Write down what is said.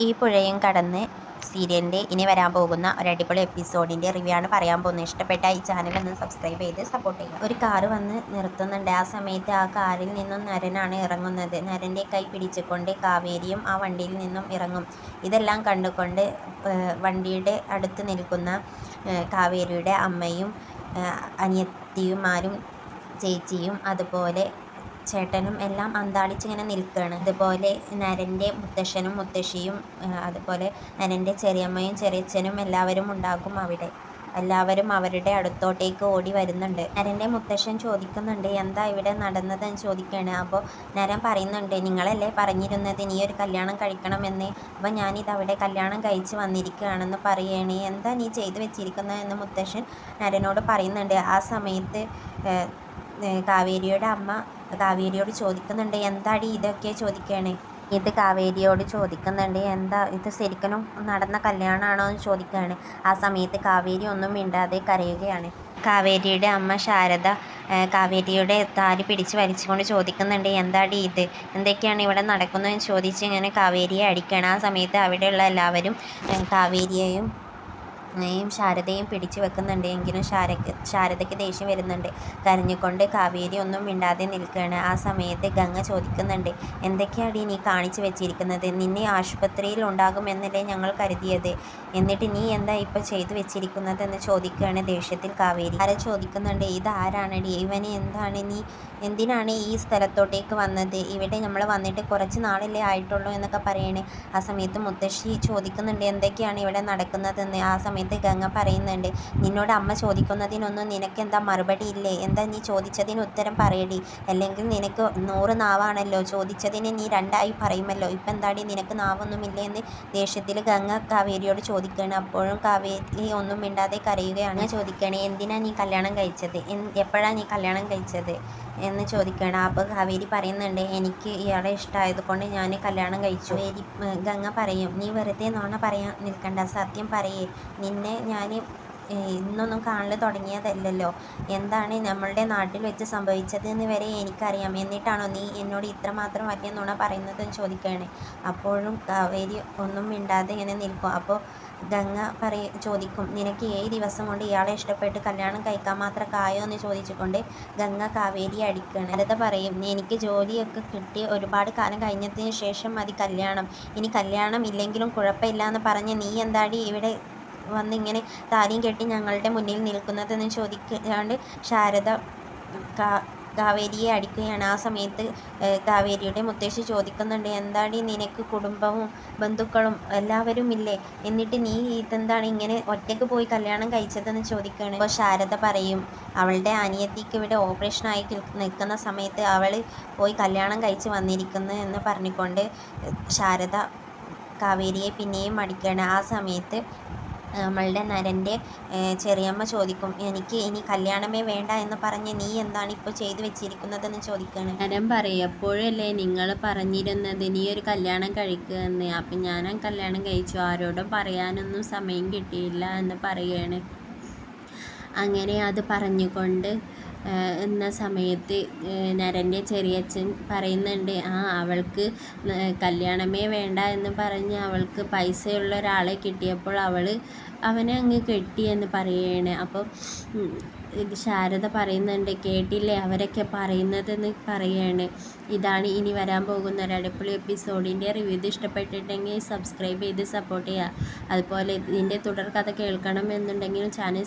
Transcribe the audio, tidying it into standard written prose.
ഈ പുഴയും കടന്ന് സീരിയലിൻ്റെ ഇനി വരാൻ പോകുന്ന ഒരു അടിപൊളി എപ്പിസോഡിൻ്റെ റിവ്യൂ ആണ് പറയാൻ പോകുന്നത്. ഇഷ്ടപ്പെട്ട ഈ ചാനൽ ഒന്ന് സബ്സ്ക്രൈബ് ചെയ്ത് സപ്പോർട്ട് ചെയ്യുക. ഒരു കാറ് വന്ന് നിർത്തുന്നുണ്ട്. ആ സമയത്ത് ആ കാറിൽ നിന്നും നരനാണ് ഇറങ്ങുന്നത്. നരൻ്റെ കൈ പിടിച്ചുകൊണ്ട് കാവേരിയും ആ വണ്ടിയിൽ നിന്നും ഇറങ്ങും. ഇതെല്ലാം കണ്ടുകൊണ്ട് വണ്ടിയുടെ അടുത്ത് നിൽക്കുന്ന കാവേരിയുടെ അമ്മയും അനിയത്തിമാരും ചേച്ചിയും അതുപോലെ ചേട്ടനും എല്ലാം അന്താളിച്ചിങ്ങനെ നിൽക്കുകയാണ്. അതുപോലെ നരൻ്റെ മുത്തശ്ശനും മുത്തശ്ശിയും അതുപോലെ നരൻ്റെ ചെറിയമ്മയും ചെറിയച്ഛനും എല്ലാവരും ഉണ്ടാകും അവിടെ. എല്ലാവരും അവരുടെ അടുത്തോട്ടേക്ക് ഓടി വരുന്നുണ്ട്. നരൻ്റെ മുത്തശ്ശൻ ചോദിക്കുന്നുണ്ട്, എന്താ ഇവിടെ നടന്നതെന്ന് ചോദിക്കുകയാണ്. അപ്പോൾ നരൻ പറയുന്നുണ്ട്, നിങ്ങളല്ലേ പറഞ്ഞിരുന്നത് നീ ഒരു കല്യാണം കഴിക്കണമെന്ന്. അപ്പോൾ ഞാനിതവിടെ കല്യാണം കഴിച്ച് വന്നിരിക്കുകയാണെന്ന് പറയുകയാണ്. എന്താ നീ ചെയ്തു വെച്ചിരിക്കുന്നത് എന്ന് മുത്തശ്ശൻ നരനോട് പറയുന്നുണ്ട്. ആ സമയത്ത് കാവേരിയുടെ അമ്മ കാവേരിയോട് ചോദിക്കുന്നുണ്ട്, എന്താടി ഇതൊക്കെ ചോദിക്കുകയാണ്. ഇത് കാവേരിയോട് ചോദിക്കുന്നുണ്ട്, എന്താ ഇത് ശരിക്കും നടന്ന കല്യാണമാണോ എന്ന് ചോദിക്കുകയാണ്. ആ സമയത്ത് കാവേരി ഒന്നും മിണ്ടാതെ കരയുകയാണ്. കാവേരിയുടെ അമ്മ ശാരദ കാവേരിയുടെ താലി പിടിച്ച് വലിച്ചുകൊണ്ട് ചോദിക്കുന്നുണ്ട്, എന്താടി ഇത്, എന്തൊക്കെയാണ് ഇവിടെ നടക്കുന്നതെന്ന് ചോദിച്ച് ഇങ്ങനെ കാവേരിയെ അടിക്കുകയാണ്. ആ സമയത്ത് അവിടെയുള്ള എല്ലാവരും കാവേരിയെയും ശാരദയും പിടിച്ചു വെക്കുന്നുണ്ട്. എങ്കിലും ശാരദയ്ക്ക് ദേഷ്യം വരുന്നുണ്ട്. കരഞ്ഞുകൊണ്ട് കാവേരി ഒന്നും മിണ്ടാതെ നിൽക്കുകയാണ്. ആ സമയത്ത് ഗംഗ ചോദിക്കുന്നുണ്ട്, എന്തൊക്കെയാണ് നീ കാണിച്ചു വെച്ചിരിക്കുന്നത്, നിന്നെ ആശുപത്രിയിൽ ഉണ്ടാകുമെന്നല്ലേ ഞങ്ങൾ കരുതിയത്, എന്നിട്ട് നീ എന്താ ഇപ്പോൾ ചെയ്തു വെച്ചിരിക്കുന്നത് എന്ന് ചോദിക്കുകയാണ് ദേഷ്യത്തിൽ കാവേരി. ആരെ ചോദിക്കുന്നുണ്ട്, ഇതാരാണടി, ഇവന് എന്തിനാണ് ഈ സ്ഥലത്തോട്ടേക്ക് വന്നത്, ഇവിടെ നമ്മൾ വന്നിട്ട് കുറച്ച് നാളല്ലേ ആയിട്ടുള്ളൂ എന്നൊക്കെ പറയണേ. ആ സമയത്ത് മുത്തശ്ശി ചോദിക്കുന്നുണ്ട്, എന്തൊക്കെയാണ് ഇവിടെ നടക്കുന്നതെന്ന്. ആ സമയത്ത് ഗംഗ പറയുന്നുണ്ട്, നിന്നോട് അമ്മ ചോദിക്കുന്നതിനൊന്നും നിനക്കെന്താ മറുപടി ഇല്ലേ, എന്താ നീ ചോദിച്ചതിന് ഉത്തരം പറയടി, അല്ലെങ്കിൽ നിനക്ക് 100 നാവാണല്ലോ, ചോദിച്ചതിന് നീ 2 പറയുമല്ലോ, ഇപ്പം എന്താടി നിനക്ക് നാവൊന്നുമില്ലേ എന്ന് ദേഷ്യത്തിൽ ഗംഗ കാവേരിയോട് ചോദിക്കുകയാണ്. അപ്പോഴും കാവേരി ഒന്നും മിണ്ടാതെ കരയുകയാണ്. ചോദിക്കുകയാണ്, എന്തിനാ നീ കല്യാണം കഴിച്ചത്, എപ്പോഴാണ് നീ കല്യാണം കഴിച്ചത് എന്ന് ചോദിക്കുകയാണ്. അപ്പോൾ കാവേരി പറയുന്നുണ്ട്, എനിക്ക് ഇയാളെ ഇഷ്ടമായതുകൊണ്ട് ഞാൻ കല്യാണം കഴിച്ചു. ഗംഗ പറയും, നീ വെറുതെ നുണ പറയാൻ നിൽക്കണ്ട, സത്യം പറയേ, നിന്നെ ഞാൻ ഇന്നൊന്നും കാണൽ തുടങ്ങിയതല്ലല്ലോ, എന്താണ് നമ്മളുടെ നാട്ടിൽ വെച്ച് സംഭവിച്ചതെന്ന് വരെ എനിക്കറിയാം, എന്നിട്ടാണോ നീ എന്നോട് ഇത്രമാത്രം വലിയ നുണ പറയുന്നതെന്ന് ചോദിക്കുകയാണ്. അപ്പോഴും കാവേരി ഒന്നും മിണ്ടാതെ ഇങ്ങനെ നിൽക്കും. അപ്പോൾ ഗംഗ ചോദിക്കും, നിനക്ക് 7 ദിവസം കൊണ്ട് ഇയാളെ ഇഷ്ടപ്പെട്ട് കല്യാണം കഴിക്കാൻ മാത്രം ആയോ എന്ന് ചോദിച്ചുകൊണ്ട് ഗംഗ കാവേരിയെ അടിക്കുകയാണ്. ശാരദ പറയും, എനിക്ക് ജോലിയൊക്കെ കിട്ടി ഒരുപാട് കാലം കഴിഞ്ഞതിന് ശേഷം മതി കല്യാണം, ഇനി കല്യാണം ഇല്ലെങ്കിലും കുഴപ്പമില്ല എന്ന് പറഞ്ഞ് നീ എന്താടി ഇവിടെ വന്നിങ്ങനെ താലിയും കെട്ടി ഞങ്ങളുടെ മുന്നിൽ നിൽക്കുന്നതെന്ന് ചോദിക്കാണ്ട് ശാരദ കാവേരിയെ അടിക്കുകയാണ്. ആ സമയത്ത് കാവേരിയുടെ മുത്തശ്ശി ചോദിക്കുന്നുണ്ട്, എന്താടി നിനക്ക് കുടുംബവും ബന്ധുക്കളും എല്ലാവരും ഇല്ലേ, എന്നിട്ട് നീ ഇതെന്താണ് ഇങ്ങനെ ഒറ്റയ്ക്ക് പോയി കല്യാണം കഴിച്ചതെന്ന് ചോദിക്കുകയാണ്. അപ്പോൾ ശാരദ പറയും, അവളുടെ അനിയത്തിക്ക് ഇവിടെ ഓപ്പറേഷനായി നിൽക്കുന്ന സമയത്ത് അവൾ പോയി കല്യാണം കഴിച്ച് വന്നിരിക്കുന്നു എന്ന് പറഞ്ഞുകൊണ്ട് ശാരദ കാവേരിയെ പിന്നെയും അടിക്കുകയാണ്. ആ സമയത്ത് നമ്മളുടെ നരൻ്റെ ചെറിയമ്മ ചോദിക്കും, എനിക്ക് ഇനി കല്യാണമേ വേണ്ട എന്ന് പറഞ്ഞ് നീ എന്താണ് ഇപ്പോൾ ചെയ്തു വെച്ചിരിക്കുന്നതെന്ന് ചോദിക്കുകയാണ്. നരൻ പറയും, എപ്പോഴല്ലേ നിങ്ങൾ പറഞ്ഞിരുന്നത് നീ ഒരു കല്യാണം കഴിക്കുമെന്ന്, അപ്പം ഞാൻ കല്യാണം കഴിച്ചു, ആരോടും പറയാനൊന്നും സമയം കിട്ടിയില്ല എന്ന് പറയുകയാണ്. അങ്ങനെ അത് പറഞ്ഞുകൊണ്ട് എന്ന സമയത്ത് നരൻ്റെ ചെറിയച്ഛൻ പറയുന്നുണ്ട്, അവൾക്ക് കല്യാണമേ വേണ്ട എന്ന് പറഞ്ഞ് അവൾക്ക് പൈസയുള്ള ഒരാളെ കിട്ടിയപ്പോൾ അവനെ അങ്ങ് കെട്ടി എന്ന് പറയുകയാണ്. അപ്പോൾ ശാരദ പറയുന്നുണ്ട്, കേട്ടില്ലേ അവരൊക്കെ പറയുന്നതെന്ന് പറയുകയാണ്. ഇതാണ് ഇനി വരാൻ പോകുന്ന ഒരു അടിപൊളി എപ്പിസോഡിൻ്റെ റിവ്യൂ. ഇത് ഇഷ്ടപ്പെട്ടിട്ടുണ്ടെങ്കിൽ സബ്സ്ക്രൈബ് ചെയ്ത് സപ്പോർട്ട് ചെയ്യുക. അതുപോലെ ഇതിൻ്റെ തുടർക്കഥ കേൾക്കണം എന്നുണ്ടെങ്കിലും ചാനൽ